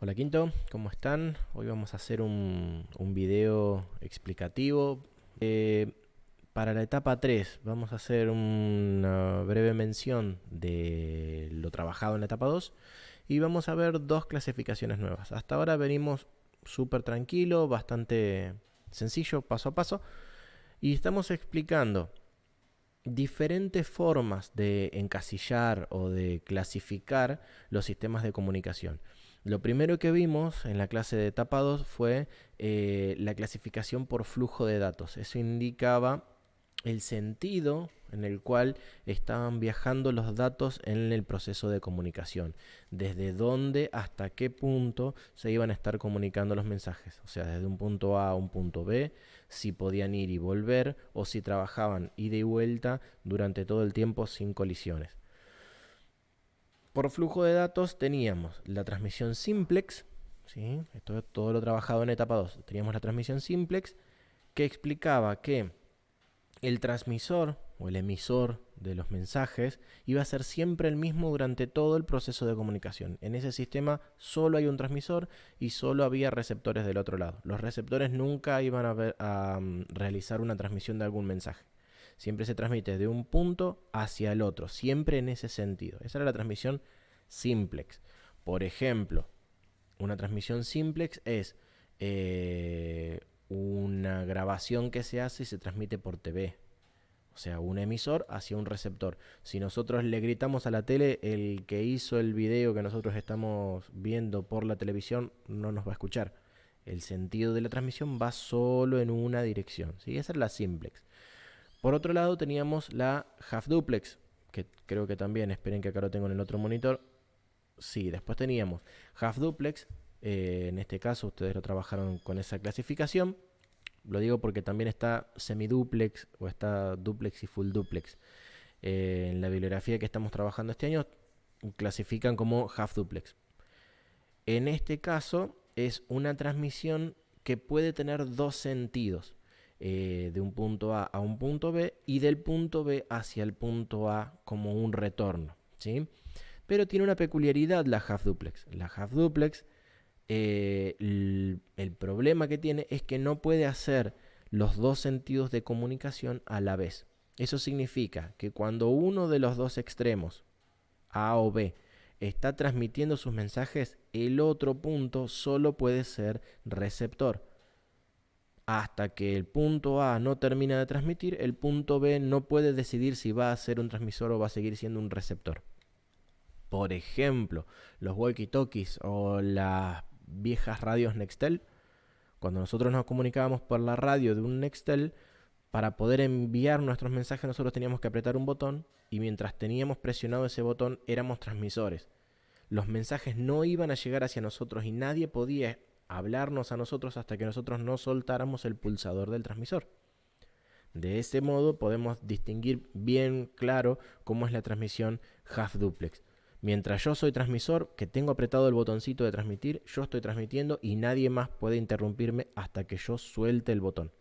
Hola Quinto, ¿cómo están? Hoy vamos a hacer un video explicativo. Para la etapa 3 vamos a hacer una breve mención de lo trabajado en la etapa 2 y vamos a ver dos clasificaciones nuevas. Hasta ahora venimos súper tranquilo, bastante sencillo, paso a paso, y estamos explicando diferentes formas de encasillar o de clasificar los sistemas de comunicación. Lo primero que vimos en la clase de etapa 2 fue la clasificación por flujo de datos. Eso indicaba el sentido en el cual estaban viajando los datos en el proceso de comunicación, desde dónde hasta qué punto se iban a estar comunicando los mensajes, o sea, desde un punto A a un punto B, si podían ir y volver o si trabajaban ida y vuelta durante todo el tiempo sin colisiones. Por flujo de datos teníamos la transmisión simplex, ¿sí? Esto es todo lo trabajado en etapa 2. Teníamos la transmisión simplex que explicaba que el transmisor o el emisor de los mensajes iba a ser siempre el mismo durante todo el proceso de comunicación. En ese sistema solo hay un transmisor y solo había receptores del otro lado. Los receptores nunca iban a realizar una transmisión de algún mensaje. Siempre se transmite de un punto hacia el otro, siempre en ese sentido. Esa era la transmisión simplex. Por ejemplo, una transmisión simplex es una grabación que se hace y se transmite por TV. O sea, un emisor hacia un receptor. Si nosotros le gritamos a la tele, el que hizo el video que nosotros estamos viendo por la televisión no nos va a escuchar. El sentido de la transmisión va solo en una dirección, ¿sí? Esa es la simplex. Por otro lado teníamos la half duplex, que creo que también, esperen que acá lo tengo en el otro monitor. Sí, después teníamos half duplex, en este caso ustedes lo trabajaron con esa clasificación. Lo digo porque también está semiduplex o está duplex y full duplex. En la bibliografía que estamos trabajando este año clasifican como half duplex. En este caso es una transmisión que puede tener dos sentidos, de un punto A a un punto B y del punto B hacia el punto A como un retorno, ¿sí? Pero tiene una peculiaridad la half duplex. La half duplex, el problema que tiene es que no puede hacer los dos sentidos de comunicación a la vez. Eso significa que cuando uno de los dos extremos, A o B, está transmitiendo sus mensajes, el otro punto solo puede ser receptor. Hasta que el punto A no termina de transmitir, el punto B no puede decidir si va a ser un transmisor o va a seguir siendo un receptor. Por ejemplo, los walkie-talkies o las viejas radios Nextel, cuando nosotros nos comunicábamos por la radio de un Nextel, para poder enviar nuestros mensajes nosotros teníamos que apretar un botón y mientras teníamos presionado ese botón éramos transmisores. Los mensajes no iban a llegar hacia nosotros y nadie podía hablarnos a nosotros hasta que nosotros no soltáramos el pulsador del transmisor. De ese modo podemos distinguir bien claro cómo es la transmisión half duplex. Mientras yo soy transmisor, que tengo apretado el botoncito de transmitir, yo estoy transmitiendo y nadie más puede interrumpirme hasta que yo suelte el botón.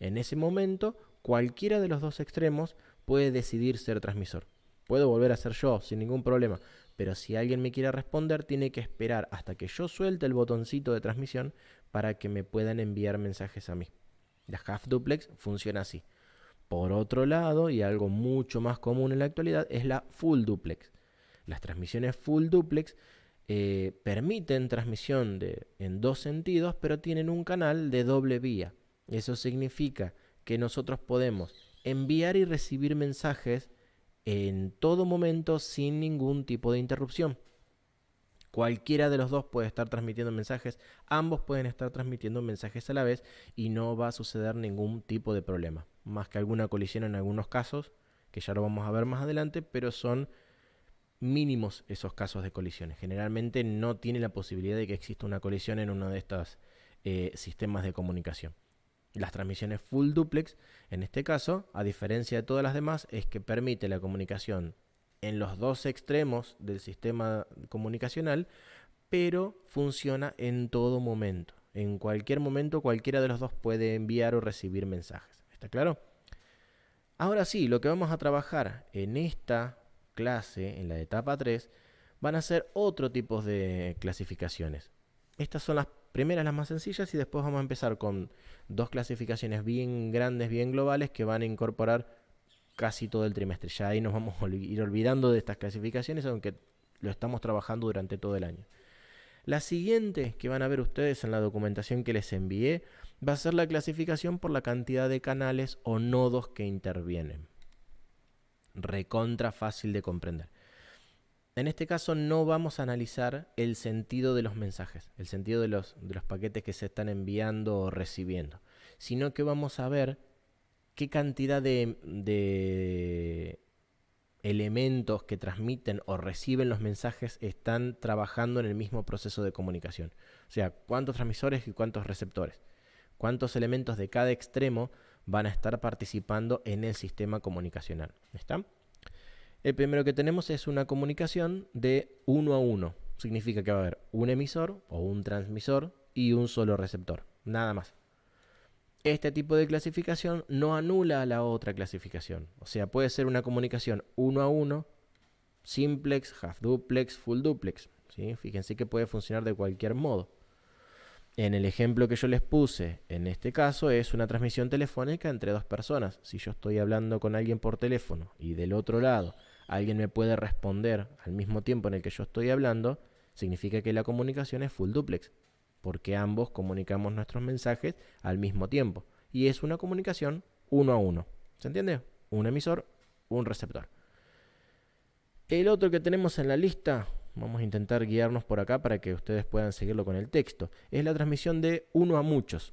En ese momento, cualquiera de los dos extremos puede decidir ser transmisor. Puedo volver a ser yo sin ningún problema, pero si alguien me quiere responder, tiene que esperar hasta que yo suelte el botoncito de transmisión para que me puedan enviar mensajes a mí. La half duplex funciona así. Por otro lado, y algo mucho más común en la actualidad, es la full duplex. Las transmisiones full duplex permiten transmisión en dos sentidos, pero tienen un canal de doble vía. Eso significa que nosotros podemos enviar y recibir mensajes en todo momento sin ningún tipo de interrupción. Cualquiera de los dos puede estar transmitiendo mensajes, ambos pueden estar transmitiendo mensajes a la vez y no va a suceder ningún tipo de problema, más que alguna colisión en algunos casos, que ya lo vamos a ver más adelante, pero son mínimos esos casos de colisiones. Generalmente no tiene la posibilidad de que exista una colisión en uno de estos sistemas de comunicación. Las transmisiones full duplex, en este caso, a diferencia de todas las demás, es que permite la comunicación en los dos extremos del sistema comunicacional, pero funciona en todo momento. En cualquier momento cualquiera de los dos puede enviar o recibir mensajes. ¿Está claro? Ahora sí, lo que vamos a trabajar en esta clase, en la etapa 3, van a ser otro tipo de clasificaciones. Estas son las primeras, las más sencillas, y después vamos a empezar con dos clasificaciones bien grandes, bien globales, que van a incorporar casi todo el trimestre. Ya ahí nos vamos a ir olvidando de estas clasificaciones, aunque lo estamos trabajando durante todo el año. La siguiente que van a ver ustedes en la documentación que les envié va a ser la clasificación por la cantidad de canales o nodos que intervienen. Recontra fácil de comprender. En este caso no vamos a analizar el sentido de los mensajes, el sentido de los paquetes que se están enviando o recibiendo, sino que vamos a ver qué cantidad de elementos que transmiten o reciben los mensajes están trabajando en el mismo proceso de comunicación. O sea, cuántos transmisores y cuántos receptores. Cuántos elementos de cada extremo van a estar participando en el sistema comunicacional. ¿Está? El primero que tenemos es una comunicación de 1 a 1. Significa que va a haber un emisor o un transmisor y un solo receptor. Nada más. Este tipo de clasificación no anula a la otra clasificación. O sea, puede ser una comunicación 1 a 1, simplex, half duplex, full duplex. ¿Sí? Fíjense que puede funcionar de cualquier modo. En el ejemplo que yo les puse, en este caso, es una transmisión telefónica entre dos personas. Si yo estoy hablando con alguien por teléfono y del otro lado alguien me puede responder al mismo tiempo en el que yo estoy hablando, significa que la comunicación es full duplex, porque ambos comunicamos nuestros mensajes al mismo tiempo. Y es una comunicación 1 a 1. ¿Se entiende? Un emisor, un receptor. El otro que tenemos en la lista, vamos a intentar guiarnos por acá para que ustedes puedan seguirlo con el texto, es la transmisión de 1 a muchos.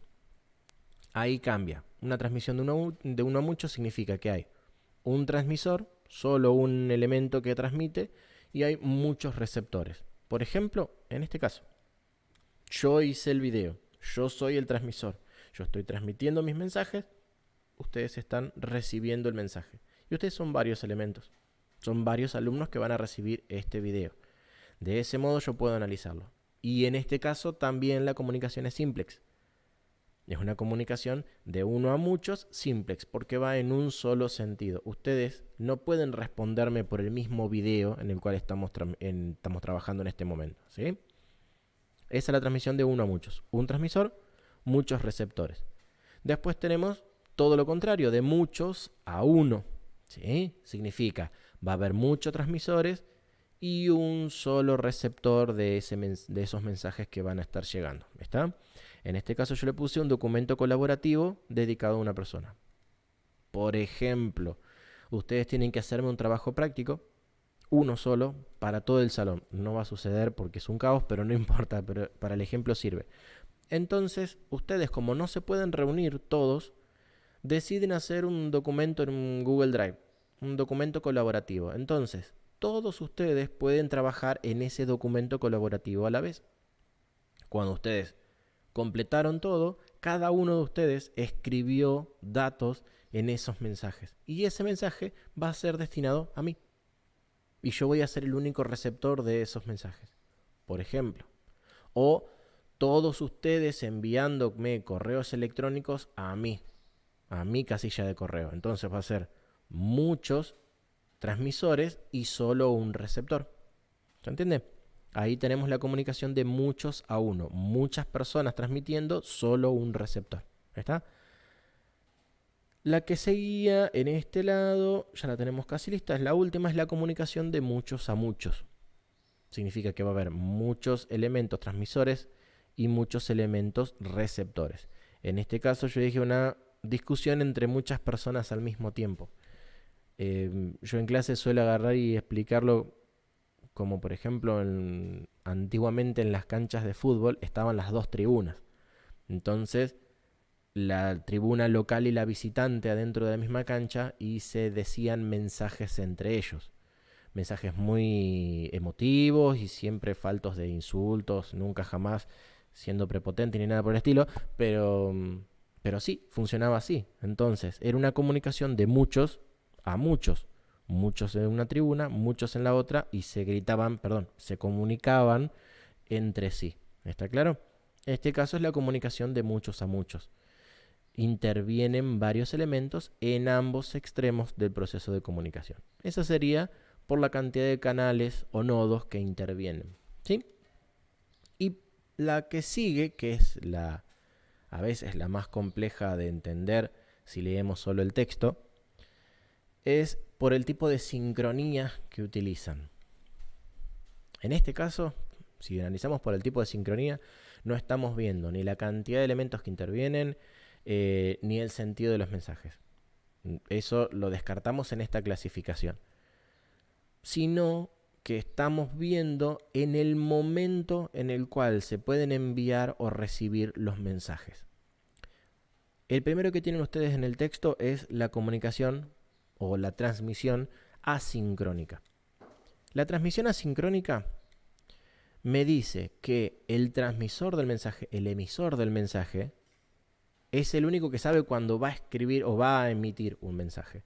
Ahí cambia. Una transmisión de uno a muchos significa que hay un transmisor, solo un elemento que transmite, y hay muchos receptores. Por ejemplo, en este caso, yo hice el video, yo soy el transmisor, yo estoy transmitiendo mis mensajes, ustedes están recibiendo el mensaje. Y ustedes son varios elementos, son varios alumnos que van a recibir este video. De ese modo yo puedo analizarlo. Y en este caso también la comunicación es simplex. Es una comunicación de 1 a muchos simplex, porque va en un solo sentido. Ustedes no pueden responderme por el mismo video en el cual estamos trabajando en este momento, ¿sí? Esa es la transmisión de 1 a muchos. Un transmisor, muchos receptores. Después tenemos todo lo contrario, de muchos a 1. ¿Sí? Significa, va a haber muchos transmisores y un solo receptor de esos mensajes que van a estar llegando. ¿Está? En este caso yo le puse un documento colaborativo dedicado a una persona. Por ejemplo, ustedes tienen que hacerme un trabajo práctico, uno solo, para todo el salón. No va a suceder porque es un caos, pero no importa, pero para el ejemplo sirve. Entonces, ustedes, como no se pueden reunir todos, deciden hacer un documento en un Google Drive, un documento colaborativo. Entonces, todos ustedes pueden trabajar en ese documento colaborativo a la vez. Cuando ustedes completaron todo, cada uno de ustedes escribió datos en esos mensajes. Y ese mensaje va a ser destinado a mí. Y yo voy a ser el único receptor de esos mensajes, por ejemplo. O todos ustedes enviándome correos electrónicos a mi casilla de correo. Entonces va a ser muchos transmisores y solo un receptor. ¿Se entiende? Ahí tenemos la comunicación de muchos a uno. Muchas personas transmitiendo, solo un receptor. ¿Está? La que seguía en este lado, ya la tenemos casi lista, es la última, es la comunicación de muchos a muchos. Significa que va a haber muchos elementos transmisores y muchos elementos receptores. En este caso yo dije una discusión entre muchas personas al mismo tiempo. Yo en clase suelo agarrar y explicarlo como por ejemplo antiguamente en las canchas de fútbol estaban las dos tribunas. Entonces la tribuna local y la visitante adentro de la misma cancha y se decían mensajes entre ellos. Mensajes muy emotivos y siempre faltos de insultos, nunca jamás siendo prepotente ni nada por el estilo, pero sí, funcionaba así. Entonces, era una comunicación de muchos a muchos. Muchos en una tribuna, muchos en la otra, y se comunicaban entre sí. ¿Está claro? Este caso es la comunicación de muchos a muchos. Intervienen varios elementos en ambos extremos del proceso de comunicación. Esa sería por la cantidad de canales o nodos que intervienen, ¿sí? Y La que sigue, que es a veces la más compleja de entender si leemos solo el texto, es por el tipo de sincronía que utilizan. En este caso, si analizamos por el tipo de sincronía, no estamos viendo ni la cantidad de elementos que intervienen, ni el sentido de los mensajes. Eso lo descartamos en esta clasificación. Sino que estamos viendo en el momento en el cual se pueden enviar o recibir los mensajes. El primero que tienen ustedes en el texto es la comunicación o la transmisión asincrónica. La transmisión asincrónica me dice que el transmisor del mensaje, el emisor del mensaje, es el único que sabe cuándo va a escribir o va a emitir un mensaje.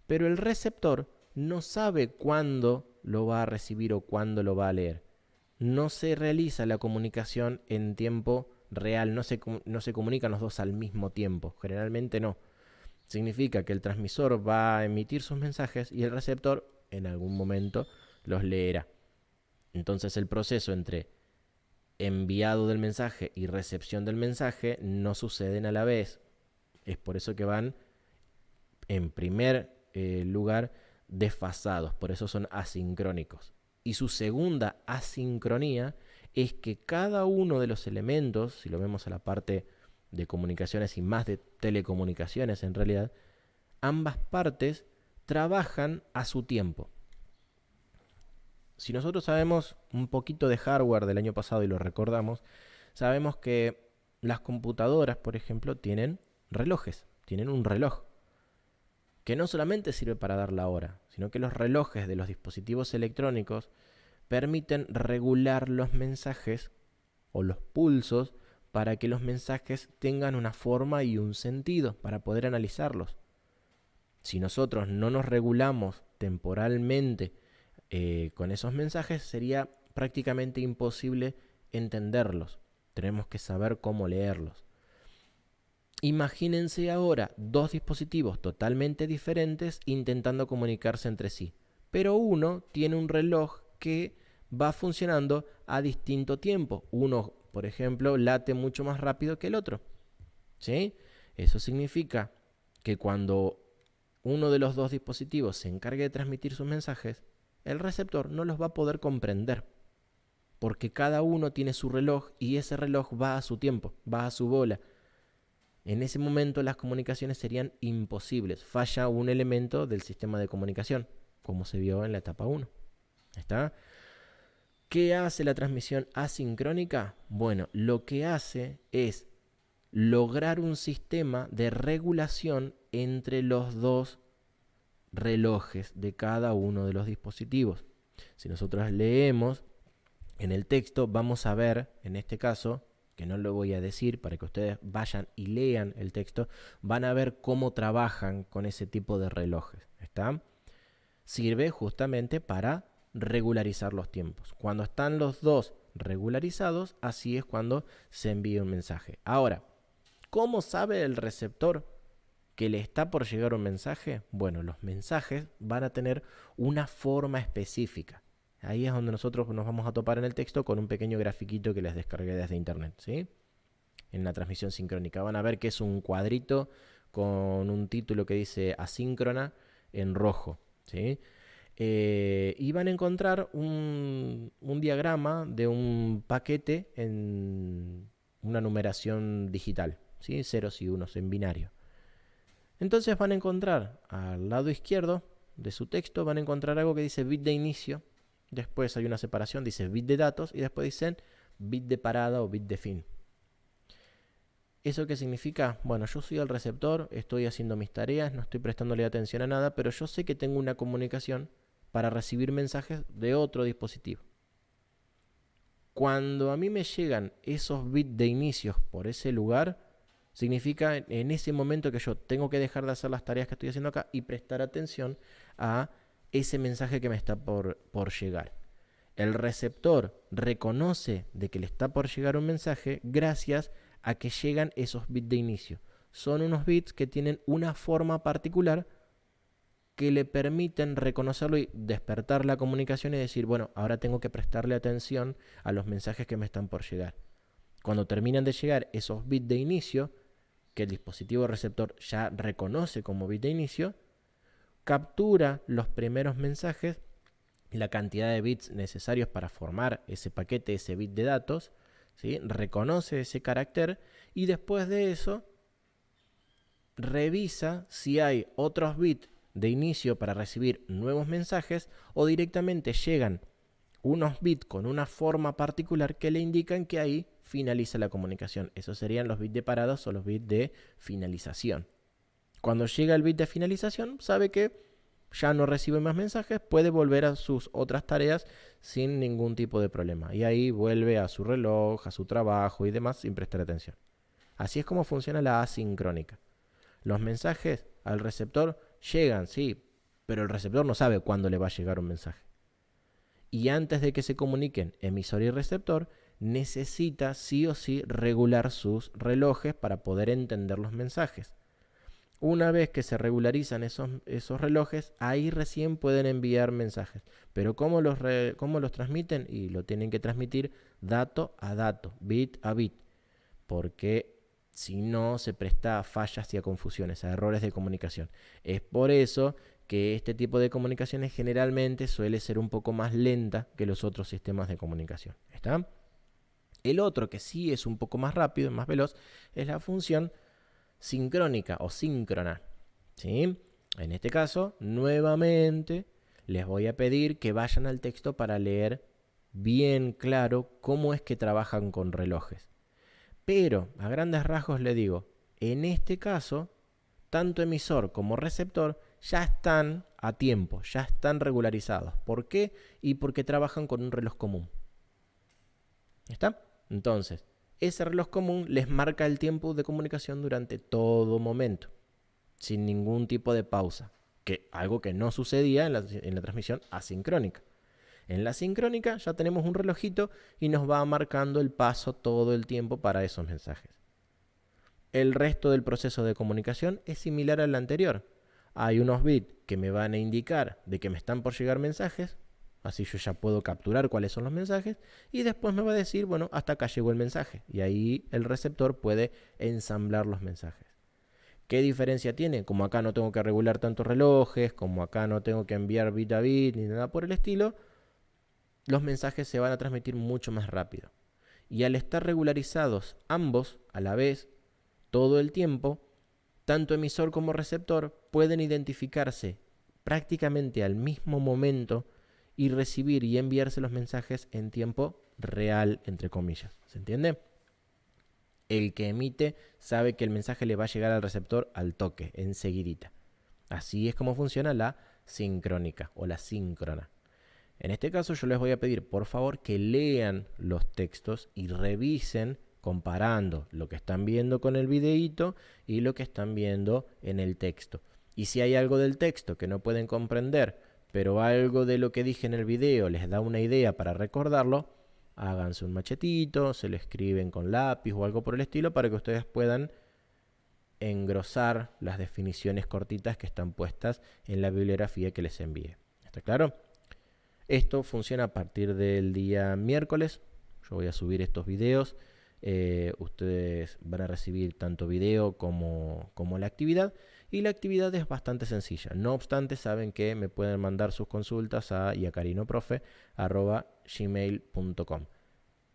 Pero el receptor no sabe cuándo lo va a recibir o cuándo lo va a leer. No se realiza la comunicación en tiempo real, no se comunican los dos al mismo tiempo, generalmente no. Significa que el transmisor va a emitir sus mensajes y el receptor en algún momento los leerá. Entonces el proceso entre enviado del mensaje y recepción del mensaje no suceden a la vez. Es por eso que van en primer lugar desfasados, por eso son asincrónicos. Y su segunda asincronía es que cada uno de los elementos, si lo vemos a la parte de comunicaciones y más de telecomunicaciones en realidad, ambas partes trabajan a su tiempo. Si nosotros sabemos un poquito de hardware del año pasado y lo recordamos, sabemos que las computadoras, por ejemplo, tienen relojes, tienen un reloj que no solamente sirve para dar la hora, sino que los relojes de los dispositivos electrónicos permiten regular los mensajes o los pulsos para que los mensajes tengan una forma y un sentido para poder analizarlos. Si nosotros no nos regulamos temporalmente con esos mensajes, sería prácticamente imposible entenderlos. Tenemos que saber cómo leerlos. Imagínense ahora dos dispositivos totalmente diferentes intentando comunicarse entre sí, pero uno tiene un reloj que va funcionando a distinto tiempo. Uno, por ejemplo, late mucho más rápido que el otro, ¿sí? Eso significa que cuando uno de los dos dispositivos se encargue de transmitir sus mensajes, el receptor no los va a poder comprender, porque cada uno tiene su reloj y ese reloj va a su tiempo, va a su bola. En ese momento las comunicaciones serían imposibles. Falla un elemento del sistema de comunicación, como se vio en la etapa 1. ¿Está? ¿Qué hace la transmisión asincrónica? Bueno, lo que hace es lograr un sistema de regulación entre los dos relojes de cada uno de los dispositivos. Si nosotros leemos en el texto, vamos a ver, en este caso, que no lo voy a decir para que ustedes vayan y lean el texto, van a ver cómo trabajan con ese tipo de relojes. ¿Está? Sirve justamente para regularizar los tiempos. Cuando están los dos regularizados, así es cuando se envía un mensaje. Ahora, ¿cómo sabe el receptor que le está por llegar un mensaje? Bueno, los mensajes van a tener una forma específica. Ahí es donde nosotros nos vamos a topar en el texto con un pequeño grafiquito que les descargué desde internet, ¿sí? En la transmisión sincrónica. Van a ver que es un cuadrito con un título que dice asíncrona en rojo, ¿sí? Y van a encontrar un diagrama de un paquete en una numeración digital, ¿sí? Ceros y unos en binario. Entonces van a encontrar al lado izquierdo de su texto, van a encontrar algo que dice bit de inicio. Después hay una separación, dice bit de datos y después dicen bit de parada o bit de fin. ¿Eso qué significa? Bueno, yo soy el receptor, estoy haciendo mis tareas, no estoy prestándole atención a nada, pero yo sé que tengo una comunicación para recibir mensajes de otro dispositivo. Cuando a mí me llegan esos bits de inicios por ese lugar, significa en ese momento que yo tengo que dejar de hacer las tareas que estoy haciendo acá y prestar atención a ese mensaje que me está por llegar. El receptor reconoce de que le está por llegar un mensaje gracias a que llegan esos bits de inicio. Son unos bits que tienen una forma particular que le permiten reconocerlo y despertar la comunicación y decir, bueno, ahora tengo que prestarle atención a los mensajes que me están por llegar. Cuando terminan de llegar esos bits de inicio, que el dispositivo receptor ya reconoce como bit de inicio, captura los primeros mensajes, la cantidad de bits necesarios para formar ese paquete, ese bit de datos, ¿sí? Reconoce ese carácter y después de eso revisa si hay otros bits de inicio para recibir nuevos mensajes o directamente llegan unos bits con una forma particular que le indican que ahí finaliza la comunicación. Esos serían los bits de parados o los bits de finalización. Cuando llega el bit de finalización, sabe que ya no recibe más mensajes, puede volver a sus otras tareas sin ningún tipo de problema. Y ahí vuelve a su reloj, a su trabajo y demás sin prestar atención. Así es como funciona la asincrónica. Los mensajes al receptor llegan, sí, pero el receptor no sabe cuándo le va a llegar un mensaje. Y antes de que se comuniquen emisor y receptor, necesita sí o sí regular sus relojes para poder entender los mensajes. Una vez que se regularizan esos relojes, ahí recién pueden enviar mensajes. Pero ¿cómo los transmiten? Y lo tienen que transmitir dato a dato, bit a bit. Porque si no, se presta a fallas y a confusiones, a errores de comunicación. Es por eso que este tipo de comunicaciones generalmente suele ser un poco más lenta que los otros sistemas de comunicación. ¿Está? El otro que sí es un poco más rápido, más veloz, es la función sincrónica o síncrona, ¿sí? En este caso, nuevamente, les voy a pedir que vayan al texto para leer bien claro cómo es que trabajan con relojes. Pero, a grandes rasgos le digo, en este caso, tanto emisor como receptor ya están a tiempo, ya están regularizados. ¿Por qué? Y porque trabajan con un reloj común. ¿Está? Entonces, ese reloj común les marca el tiempo de comunicación durante todo momento, sin ningún tipo de pausa, algo que no sucedía en la transmisión asincrónica. En la sincrónica ya tenemos un relojito y nos va marcando el paso todo el tiempo para esos mensajes. El resto del proceso de comunicación es similar al anterior. Hay unos bits que me van a indicar de que me están por llegar mensajes, así yo ya puedo capturar cuáles son los mensajes y después me va a decir, bueno, hasta acá llegó el mensaje. Y ahí el receptor puede ensamblar los mensajes. ¿Qué diferencia tiene? Como acá no tengo que regular tantos relojes, como acá no tengo que enviar bit a bit ni nada por el estilo, los mensajes se van a transmitir mucho más rápido. Y al estar regularizados ambos a la vez, todo el tiempo, tanto emisor como receptor pueden identificarse prácticamente al mismo momento y recibir y enviarse los mensajes en tiempo real, entre comillas. ¿Se entiende? El que emite sabe que el mensaje le va a llegar al receptor al toque, enseguidita. Así es como funciona la sincrónica o la síncrona. En este caso yo les voy a pedir por favor que lean los textos y revisen comparando lo que están viendo con el videíto y lo que están viendo en el texto. Y si hay algo del texto que no pueden comprender, pero algo de lo que dije en el video les da una idea para recordarlo, háganse un machetito, se lo escriben con lápiz o algo por el estilo para que ustedes puedan engrosar las definiciones cortitas que están puestas en la bibliografía que les envíe. ¿Está claro? Esto funciona a partir del día miércoles. Yo voy a subir estos videos. Ustedes van a recibir tanto video como la actividad. Y la actividad es bastante sencilla. No obstante, saben que me pueden mandar sus consultas a yacarinoprofe@gmail.com.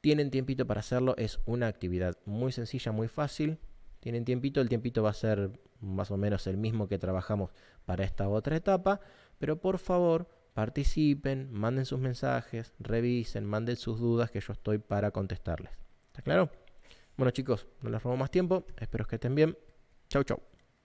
Tienen tiempito para hacerlo. Es una actividad muy sencilla, muy fácil. Tienen tiempito. El tiempito va a ser más o menos el mismo que trabajamos para esta otra etapa. Pero por favor, participen, manden sus mensajes, revisen, manden sus dudas que yo estoy para contestarles. ¿Está claro? Bueno chicos, no les robo más tiempo, espero que estén bien. Chau chau.